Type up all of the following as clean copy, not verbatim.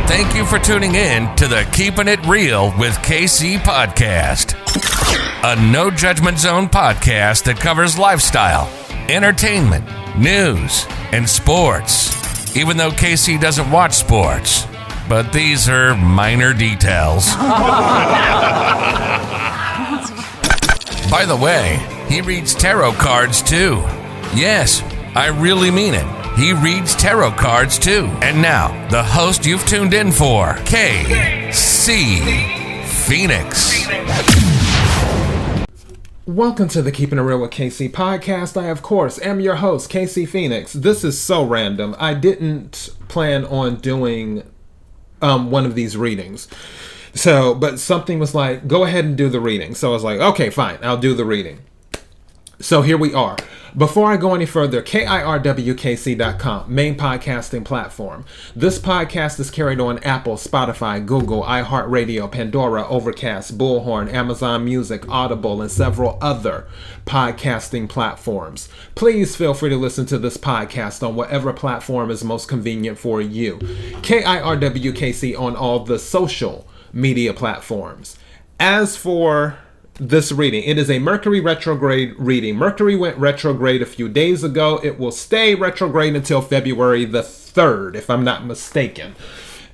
Thank you for tuning in to the Keeping It Real with KC podcast, a no judgment zone podcast that covers lifestyle, entertainment, news, and sports. Even though KC doesn't watch sports, but these are minor details. By the way, he reads tarot cards too. Yes, I really mean it. He reads tarot cards too. And now, the host you've tuned in for, KC Phoenix. Welcome to the Keeping It Real with KC podcast. I, of course, am your host, KC Phoenix. This is so random. I didn't plan on doing one of these readings. But something was like, go ahead and do the reading. So I was like, okay, fine, I'll do the reading. So here we are. Before I go any further, kirwkc.com, main podcasting platform. This podcast is carried on Apple, Spotify, Google, iHeartRadio, Pandora, Overcast, Bullhorn, Amazon Music, Audible, and several other podcasting platforms. Please feel free to listen to this podcast on whatever platform is most convenient for you. KIRWKC on all the social media platforms. As for this reading, it is a Mercury Retrograde reading. Mercury went retrograde a few days ago. It will stay retrograde until February the 3rd, if I'm not mistaken.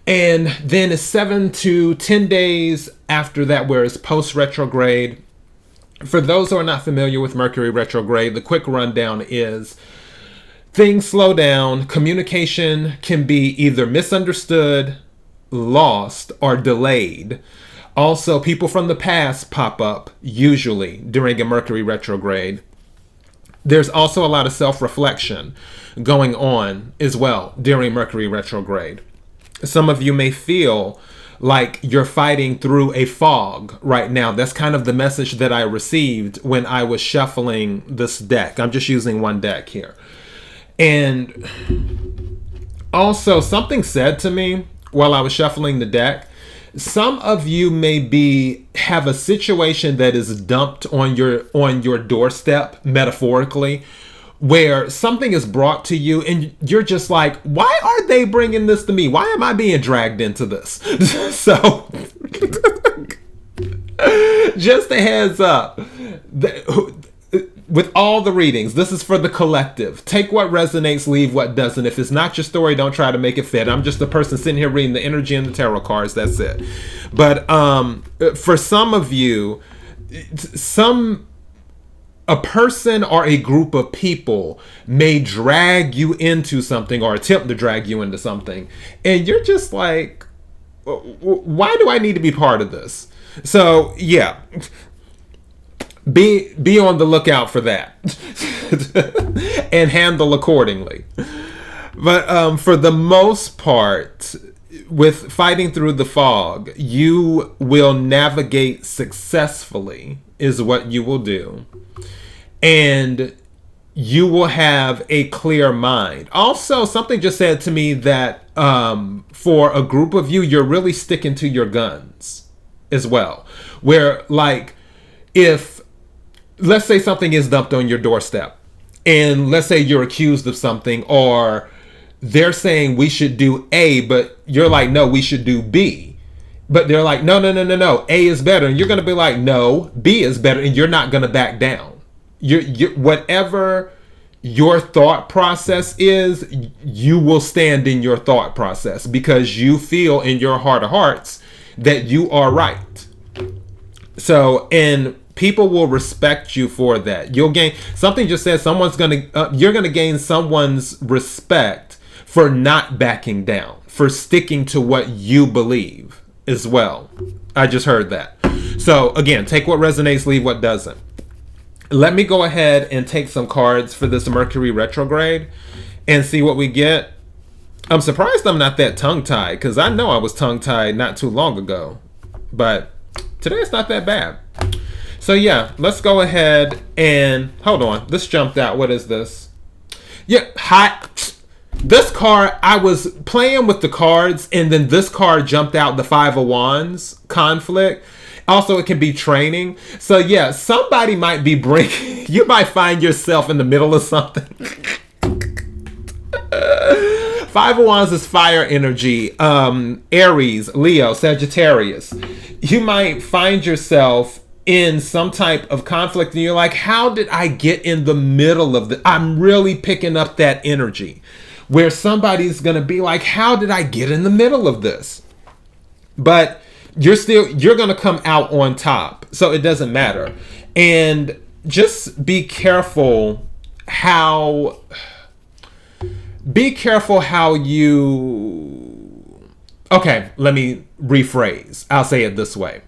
And then it's 7 to 10 days after that where it's post-retrograde. For those who are not familiar with Mercury Retrograde, the quick rundown is things slow down. Communication can be either misunderstood, lost, or delayed. Also, people from the past pop up, usually, during a Mercury retrograde. There's also a lot of self-reflection going on as well during Mercury retrograde. Some of you may feel like you're fighting through a fog right now. That's kind of the message that I received when I was shuffling this deck. I'm just using one deck here. And also, something said to me while I was shuffling the deck. Some of you may have a situation that is dumped on your doorstep, metaphorically, where something is brought to you and you're just like, why are they bringing this to me? Why am I being dragged into this? So, just a heads up. With all the readings, this is for the collective. Take what resonates, leave what doesn't. If it's not your story, don't try to make it fit. I'm just a person sitting here reading the energy and the tarot cards. That's it. But for some of you, a person or a group of people may drag you into something or attempt to drag you into something. And you're just like, why do I need to be part of this? So, yeah. Be on the lookout for that and handle accordingly. But for the most part, with fighting through the fog, you will navigate successfully is what you will do. And you will have a clear mind. Also, something just said to me that for a group of you, you're really sticking to your guns as well. Where, like, let's say something is dumped on your doorstep, and let's say you're accused of something, or they're saying we should do A, but you're like, no, we should do B. But they're like, no, A is better. And you're going to be like, no, B is better. And you're not going to back down. Whatever your thought process is, you will stand in your thought process because you feel in your heart of hearts that you are right. So, and people will respect you for that. You'll gain, something just says you're going to gain someone's respect for not backing down, for sticking to what you believe as well. I just heard that. So again, take what resonates, leave what doesn't. Let me go ahead and take some cards for this Mercury retrograde and see what we get. I'm surprised I'm not that tongue-tied, because I know I was tongue-tied not too long ago. But today it's not that bad. So yeah, let's go ahead and hold on. This jumped out. What is this? Yeah, hot. This card, I was playing with the cards, and then this card jumped out, the Five of Wands, conflict. Also, it can be training. So yeah, somebody might be you might find yourself in the middle of something. Five of Wands is fire energy. Aries, Leo, Sagittarius. You might find yourself in some type of conflict and you're like, how did I get in the middle of the... I'm really picking up that energy where somebody's going to be like, how did I get in the middle of this? But you're going to come out on top. So it doesn't matter. And just be careful how you... Okay, let me rephrase. I'll say it this way.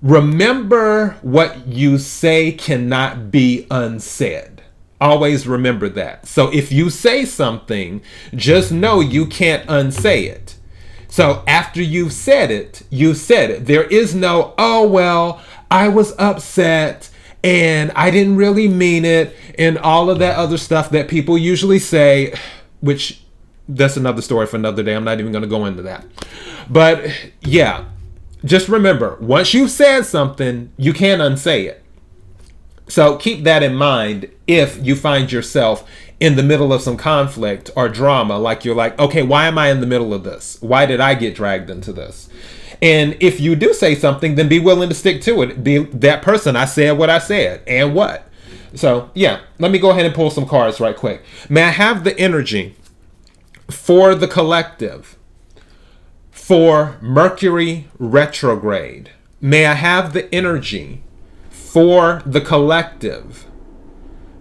Remember, what you say cannot be unsaid. Always remember that. So if you say something, just know you can't unsay it. So after you've said it, you said it. There is no, oh, well, I was upset and I didn't really mean it, and all of that other stuff that people usually say, which that's another story for another day. I'm not even going to go into that. But yeah. Just remember, once you've said something, you can't unsay it. So keep that in mind if you find yourself in the middle of some conflict or drama. Like you're like, okay, why am I in the middle of this? Why did I get dragged into this? And if you do say something, then be willing to stick to it. Be that person. I said what I said. And what? So yeah, let me go ahead and pull some cards right quick. May I have the energy for the collective? For Mercury Retrograde. May I have the energy for the collective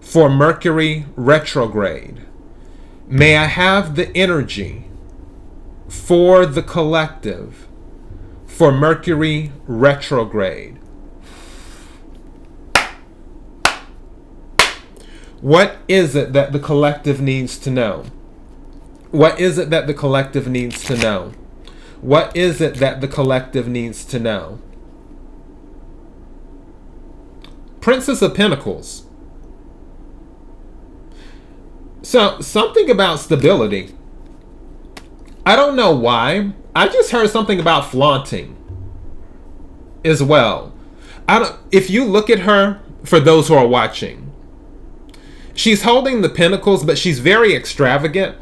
for Mercury Retrograde. May I have the energy for the collective for Mercury Retrograde. What is it that the collective needs to know? What is it that the collective needs to know? What is it that the collective needs to know? Princess of Pentacles. So, something about stability. I don't know why. I just heard something about flaunting as well. If you look at her, for those who are watching, she's holding the pentacles, but she's very extravagant.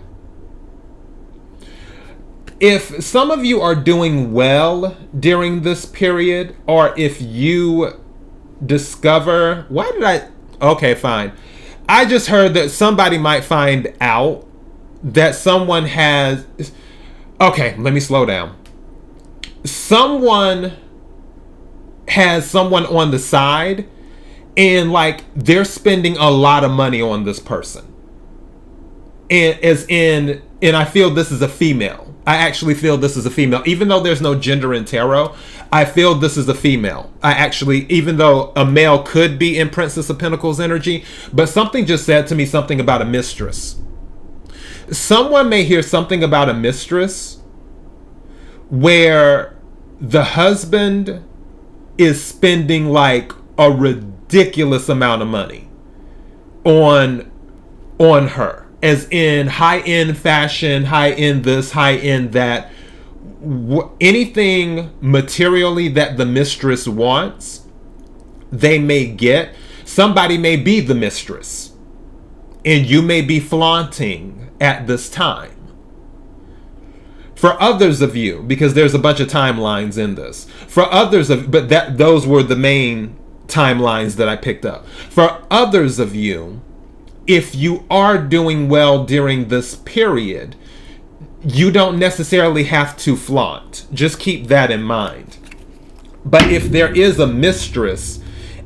If some of you are doing well during this period, or if you discover... Okay, fine. I just heard that somebody might find out that someone has... Okay, let me slow down. Someone has someone on the side, and like they're spending a lot of money on this person. And I feel this is a female. I actually feel this is a female. Even though there's no gender in tarot, I feel this is a female. Even though a male could be in Princess of Pentacles energy, but something just said to me something about a mistress. Someone may hear something about a mistress where the husband is spending like a ridiculous amount of money on her. As in high-end fashion, high-end this, high-end that. Anything materially that the mistress wants, they may get. Somebody may be the mistress. And you may be flaunting at this time. For others of you, because there's a bunch of timelines in this. For others of... But those were the main timelines that I picked up. For others of you... If you are doing well during this period, you don't necessarily have to flaunt. Just keep that in mind. But if there is a mistress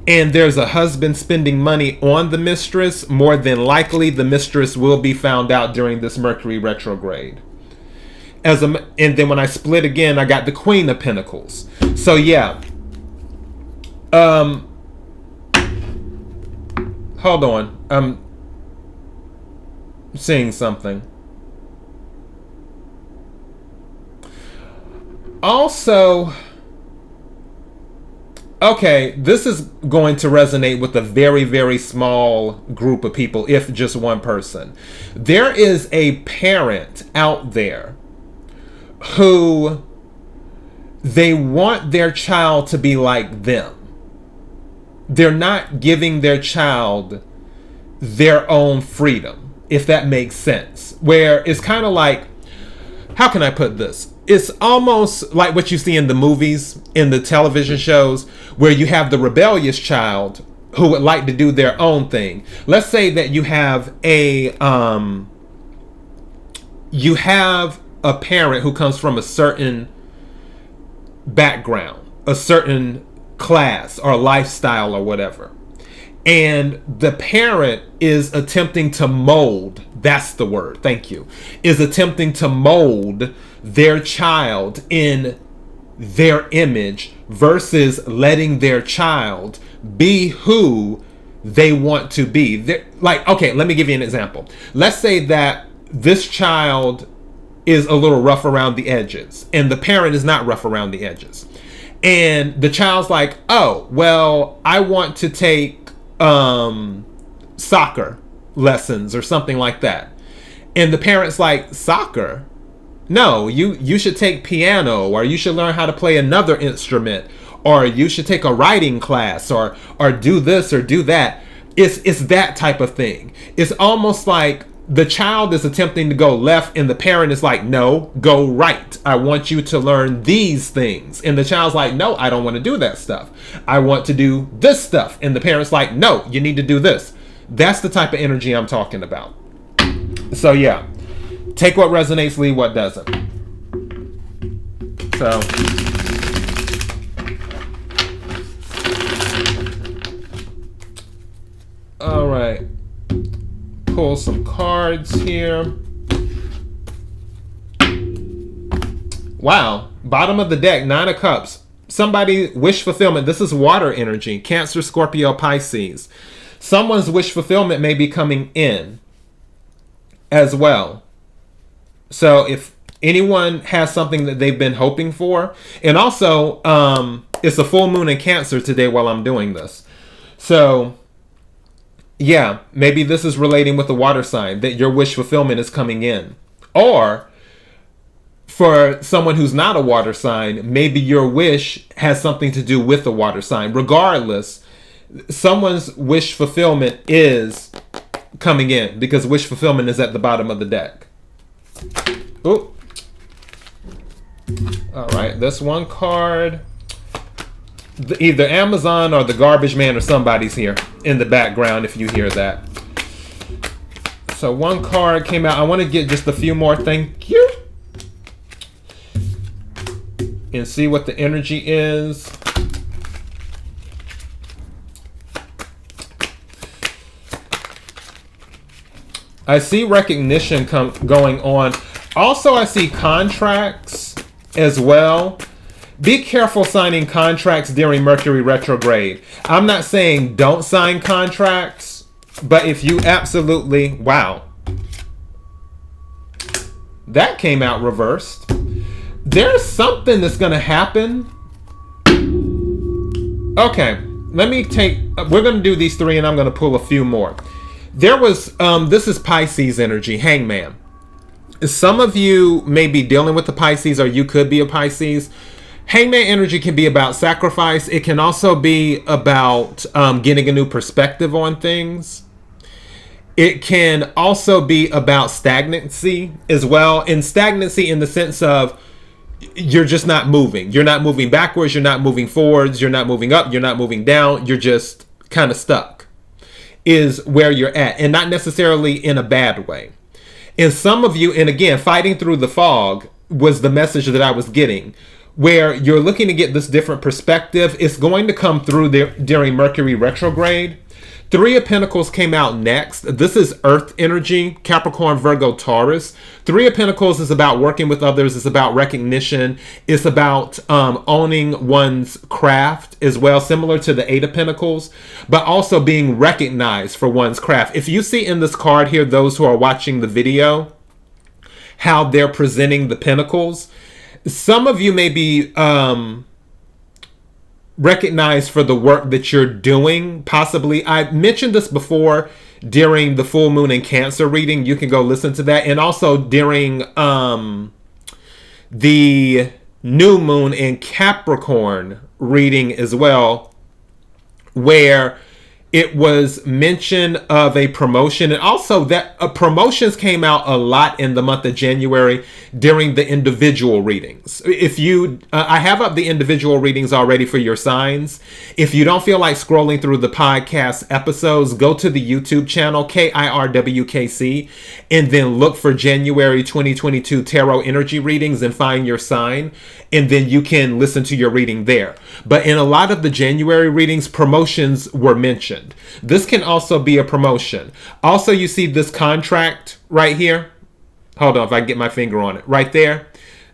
and there's a husband spending money on the mistress, more than likely the mistress will be found out during this Mercury retrograde. And then when I split again, I got the Queen of Pentacles. So yeah. Hold on. Seeing something. Also, okay, this is going to resonate with a very, very small group of people, if just one person. There is a parent out there who they want their child to be like them. They're not giving their child their own freedom. if that makes sense. Where it's kind of like, how can I put this? It's almost like what you see in the movies, in the television shows, where you have the rebellious child who would like to do their own thing. Let's say that you have a parent who comes from a certain background, a certain class or lifestyle or whatever. And the parent is attempting to mold, that's the word, thank you, is attempting to mold their child in their image versus letting their child be who they want to be. Like, okay, let me give you an example. Let's say that this child is a little rough around the edges and the parent is not rough around the edges. And the child's like, oh, well, I want to take soccer lessons or something like that. And the parent's like, soccer? No, you should take piano, or you should learn how to play another instrument, or you should take a writing class, or do this or do that. It's that type of thing. It's almost like the child is attempting to go left and the parent is like, no, go right. I want you to learn these things. And the child's like, no, I don't want to do that stuff. I want to do this stuff. And the parent's like, no, you need to do this. That's the type of energy I'm talking about. So yeah, take what resonates, leave what doesn't. So all right, pull some cards here. Wow, bottom of the deck, 9 of Cups. Somebody, wish fulfillment. This is water energy, Cancer, Scorpio, Pisces. Someone's wish fulfillment may be coming in as well. So if anyone has something that they've been hoping for, and also it's a full moon in Cancer today while I'm doing this. So yeah, maybe this is relating with the water sign, that your wish fulfillment is coming in. Or for someone who's not a water sign, maybe your wish has something to do with the water sign. Regardless, someone's wish fulfillment is coming in, because wish fulfillment is at the bottom of the deck. Ooh. All right, this one card. Either Amazon or the garbage man or somebody's here in the background if you hear that. So one card came out. I want to get just a few more. Thank you. And see what the energy is. I see recognition going on. Also, I see contracts as well. Be careful signing contracts during Mercury retrograde. I'm not saying don't sign contracts, but if you absolutely, wow, that came out reversed. There's something that's going to happen. Okay, let me we're going to do these 3 and I'm going to pull a few more. There was, this is Pisces energy, Hangman. Some of you may be dealing with the Pisces, or you could be a Pisces. Hangman energy can be about sacrifice. It can also be about getting a new perspective on things. It can also be about stagnancy as well. And stagnancy in the sense of you're just not moving. You're not moving backwards. You're not moving forwards. You're not moving up. You're not moving down. You're just kind of stuck is where you're at. And not necessarily in a bad way. And some of you, and again, fighting through the fog was the message that I was getting, where you're looking to get this different perspective. It's going to come through there during Mercury retrograde. 3 of Pentacles came out next. This is Earth energy, Capricorn, Virgo, Taurus. 3 of Pentacles is about working with others. It's about recognition. It's about owning one's craft as well, similar to the 8 of Pentacles, but also being recognized for one's craft. If you see in this card here, those who are watching the video, how they're presenting the Pentacles, some of you may be recognized for the work that you're doing. Possibly, I mentioned this before during the full moon in Cancer reading. You can go listen to that. And also during the new moon in Capricorn reading as well, where it was mention of a promotion, and also that promotions came out a lot in the month of January during the individual readings. If you, I have up the individual readings already for your signs. If you don't feel like scrolling through the podcast episodes, go to the YouTube channel, KIRWKC, and then look for January 2022 tarot energy readings and find your sign. And then you can listen to your reading there. But in a lot of the January readings, promotions were mentioned. This can also be a promotion. Also, you see this contract right here. Hold on, if I can get my finger on it. Right there.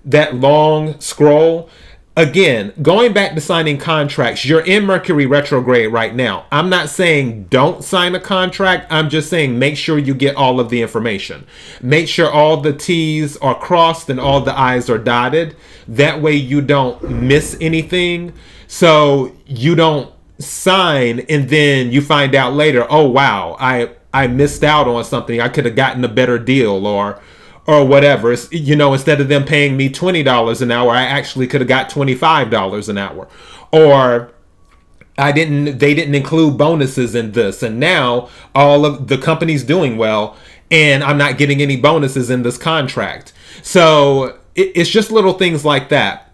That long scroll. Again, going back to signing contracts, you're in Mercury retrograde right now. I'm not saying don't sign a contract. I'm just saying make sure you get all of the information. Make sure all the T's are crossed and all the I's are dotted. That way you don't miss anything. So you don't sign and then you find out later, oh wow, I missed out on something. I could have gotten a better deal or whatever. It's, you know, instead of them paying me $20 an hour, I actually could have got $25 an hour. Or they didn't include bonuses in this, and now all of the company's doing well and I'm not getting any bonuses in this contract. So it's just little things like that.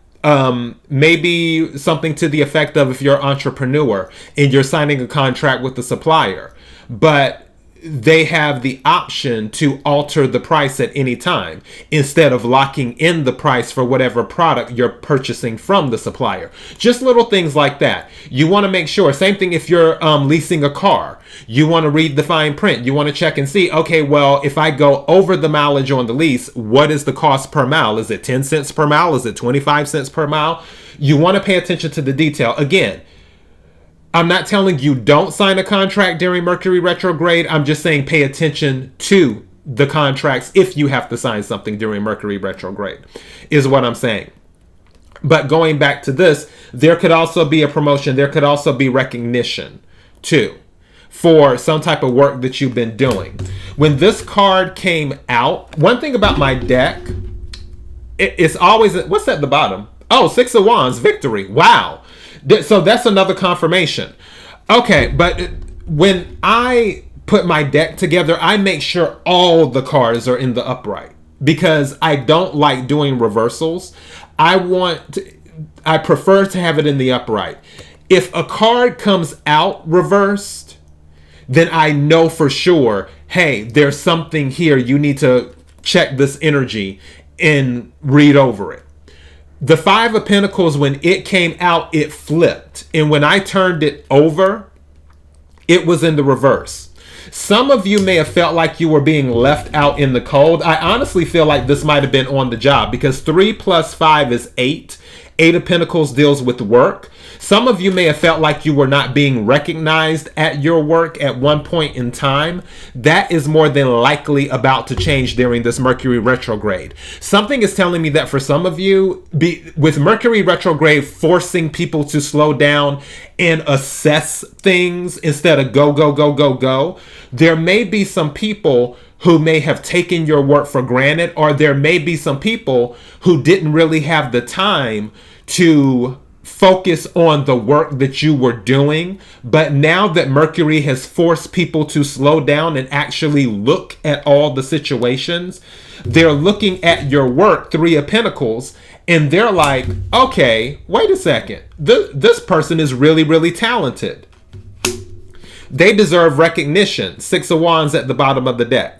Maybe something to the effect of, if you're an entrepreneur and you're signing a contract with the supplier, but they have the option to alter the price at any time instead of locking in the price for whatever product you're purchasing from the supplier. Just little things like that. You want to make sure. Same thing if you're leasing a car. You want to read the fine print. You want to check and see, okay, well, if I go over the mileage on the lease, what is the cost per mile? Is it 10 cents per mile? Is it 25 cents per mile? You want to pay attention to the detail. Again, I'm not telling you don't sign a contract during Mercury retrograde. I'm just saying pay attention to the contracts if you have to sign something during Mercury retrograde, is what I'm saying. But going back to this, there could also be a promotion. There could also be recognition too for some type of work that you've been doing. When this card came out, one thing about my deck, it's always, what's at the bottom? Oh, Six of Wands, victory. Wow. So that's another confirmation. Okay, but when I put my deck together, I make sure all the cards are in the upright because I don't like doing reversals. I prefer to have it in the upright. If a card comes out reversed, then I know for sure, hey, there's something here. You need to check this energy and read over it. The Five of Pentacles, when it came out, it flipped. And when I turned it over, it was in the reverse. Some of you may have felt like you were being left out in the cold. I honestly feel like this might have been on the job because 3 plus 5 is 8. 8 of Pentacles deals with work. Some of you may have felt like you were not being recognized at your work at one point in time. That is more than likely about to change during this Mercury retrograde. Something is telling me that for some of you, with Mercury retrograde forcing people to slow down and assess things instead of go, there may be some people who may have taken your work for granted, or there may be some people who didn't really have the time to focus on the work that you were doing. But now that Mercury has forced people to slow down and actually look at all the situations, they're looking at your work, 3 of Pentacles, and they're like, okay, wait a second. This person is really, really talented. They deserve recognition. 6 of Wands at the bottom of the deck.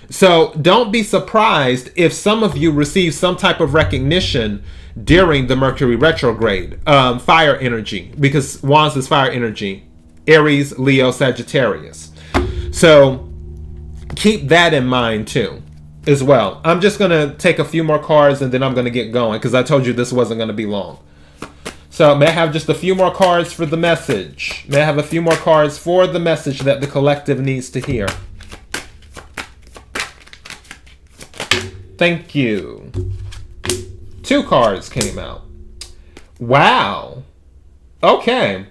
So don't be surprised if some of you receive some type of recognition during the Mercury retrograde. Fire energy, because Wands is fire energy. Aries, Leo, Sagittarius. So keep that in mind too, as well. I'm just going to take a few more cards and then I'm going to get going because I told you this wasn't going to be long. So may I have just a few more cards for the message? May I have a few more cards for the message that the collective needs to hear? Thank you. 2 cards came out. Wow. Okay.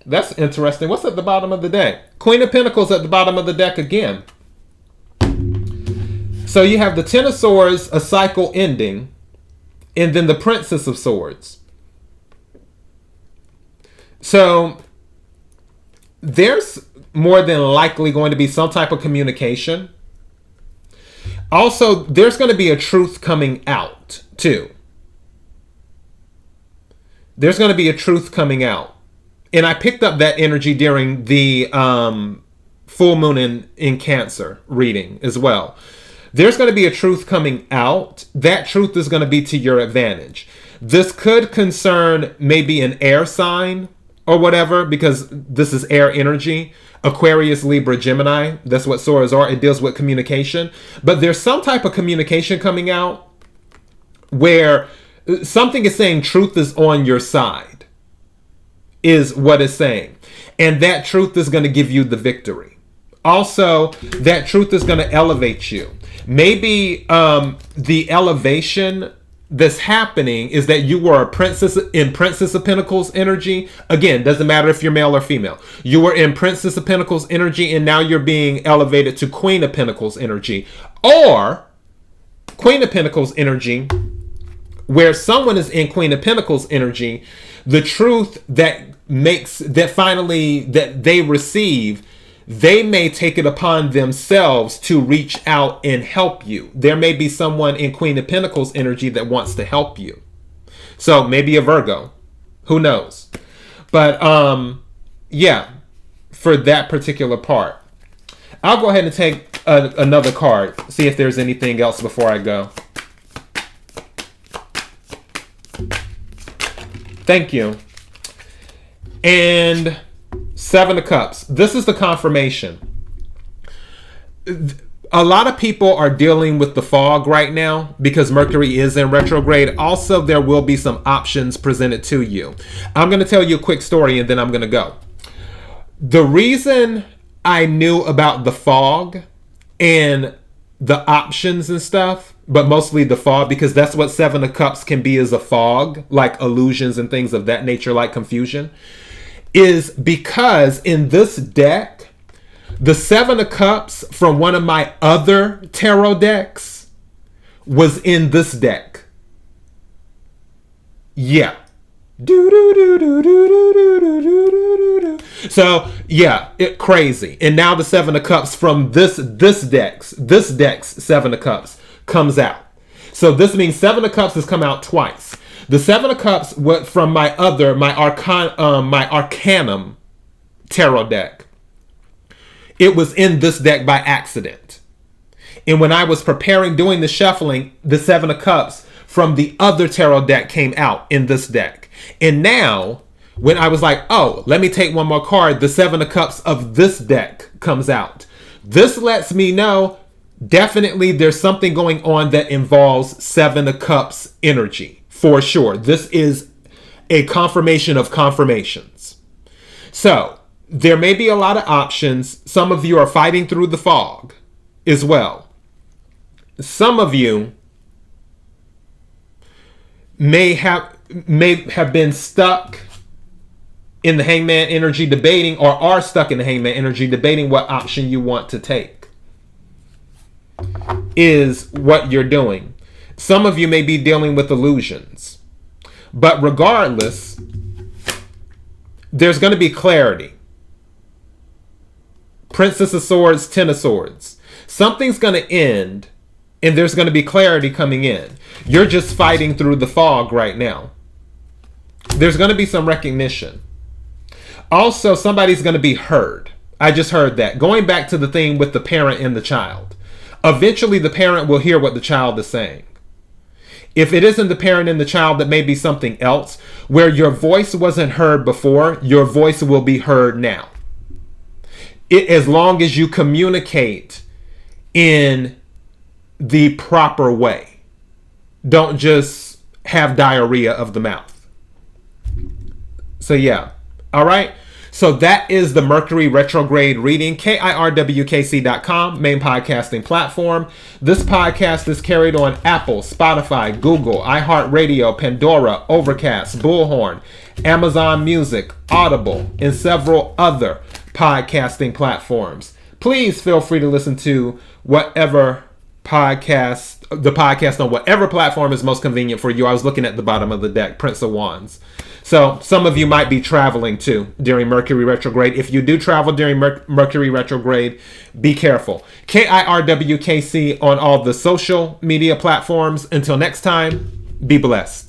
That's interesting. What's at the bottom of the deck? Queen of Pentacles at the bottom of the deck again. So you have the 10 of Swords, a cycle ending, and then the Princess of Swords. So there's more than likely going to be some type of communication. Also, there's going to be a truth coming out, too. There's going to be a truth coming out. And I picked up that energy during the full moon in Cancer reading as well. There's going to be a truth coming out. That truth is going to be to your advantage. This could concern maybe an air sign or whatever, because this is air energy. Aquarius, Libra, Gemini. That's what Soras are. It deals with communication. But there's some type of communication coming out where something is saying truth is on your side, is what it's saying. And that truth is going to give you the victory. Also, that truth is going to elevate you. Maybe the elevation that's happening is that you were a princess in Princess of Pentacles energy. Again, doesn't matter if you're male or female. You were in Princess of Pentacles energy, and now you're being elevated to Queen of Pentacles energy. Or Queen of Pentacles energy, where someone is in Queen of Pentacles energy, the truth that finally they receive, they may take it upon themselves to reach out and help you. There may be someone in Queen of Pentacles energy that wants to help you. So maybe a Virgo. Who knows? But yeah, for that particular part. I'll go ahead and take another card. See if there's anything else before I go. Thank you. And Seven of Cups. This is the confirmation. A lot of people are dealing with the fog right now because Mercury is in retrograde. Also, there will be some options presented to you. I'm going to tell you a quick story and then I'm going to go. The reason I knew about the fog and the options and stuff, but mostly the fog, because that's what Seven of Cups can be, is a fog, like illusions and things of that nature, like confusion, is because in this deck, the Seven of Cups from one of my other tarot decks was in this deck. Yeah. So yeah, crazy. And now the Seven of Cups from this deck's Seven of Cups comes out. So this means Seven of Cups has come out twice. The Seven of Cups from my Arcanum tarot deck. It was in this deck by accident. And when I was doing the shuffling, the Seven of Cups from the other tarot deck came out in this deck. And now, when I was like, oh, let me take one more card, the Seven of Cups of this deck comes out. This lets me know definitely there's something going on that involves Seven of Cups energy. For sure. This is a confirmation of confirmations. So, there may be a lot of options. Some of you are fighting through the fog as well. Some of you may have been stuck in the Hangman energy debating, or are stuck in the Hangman energy debating what option you want to take, is what you're doing. Some of you may be dealing with illusions. But regardless, there's going to be clarity. Princess of Swords, Ten of Swords. Something's going to end, and there's going to be clarity coming in. You're just fighting through the fog right now. There's going to be some recognition. Also, somebody's going to be heard. I just heard that. Going back to the thing with the parent and the child. Eventually, the parent will hear what the child is saying. If it isn't the parent and the child, that may be something else. Where your voice wasn't heard before, your voice will be heard now. As long as you communicate in the proper way. Don't just have diarrhea of the mouth. So yeah. All right. So that is the Mercury Retrograde reading. kirwkc.com, main podcasting platform. This podcast is carried on Apple, Spotify, Google, iHeartRadio, Pandora, Overcast, Bullhorn, Amazon Music, Audible, and several other podcasting platforms. Please feel free to listen to whatever the podcast on whatever platform is most convenient for you. I was looking at the bottom of the deck, Prince of Wands. So some of you might be traveling too during Mercury Retrograde. If you do travel during Mercury Retrograde, be careful. KIRWKC on all the social media platforms. Until next time, be blessed.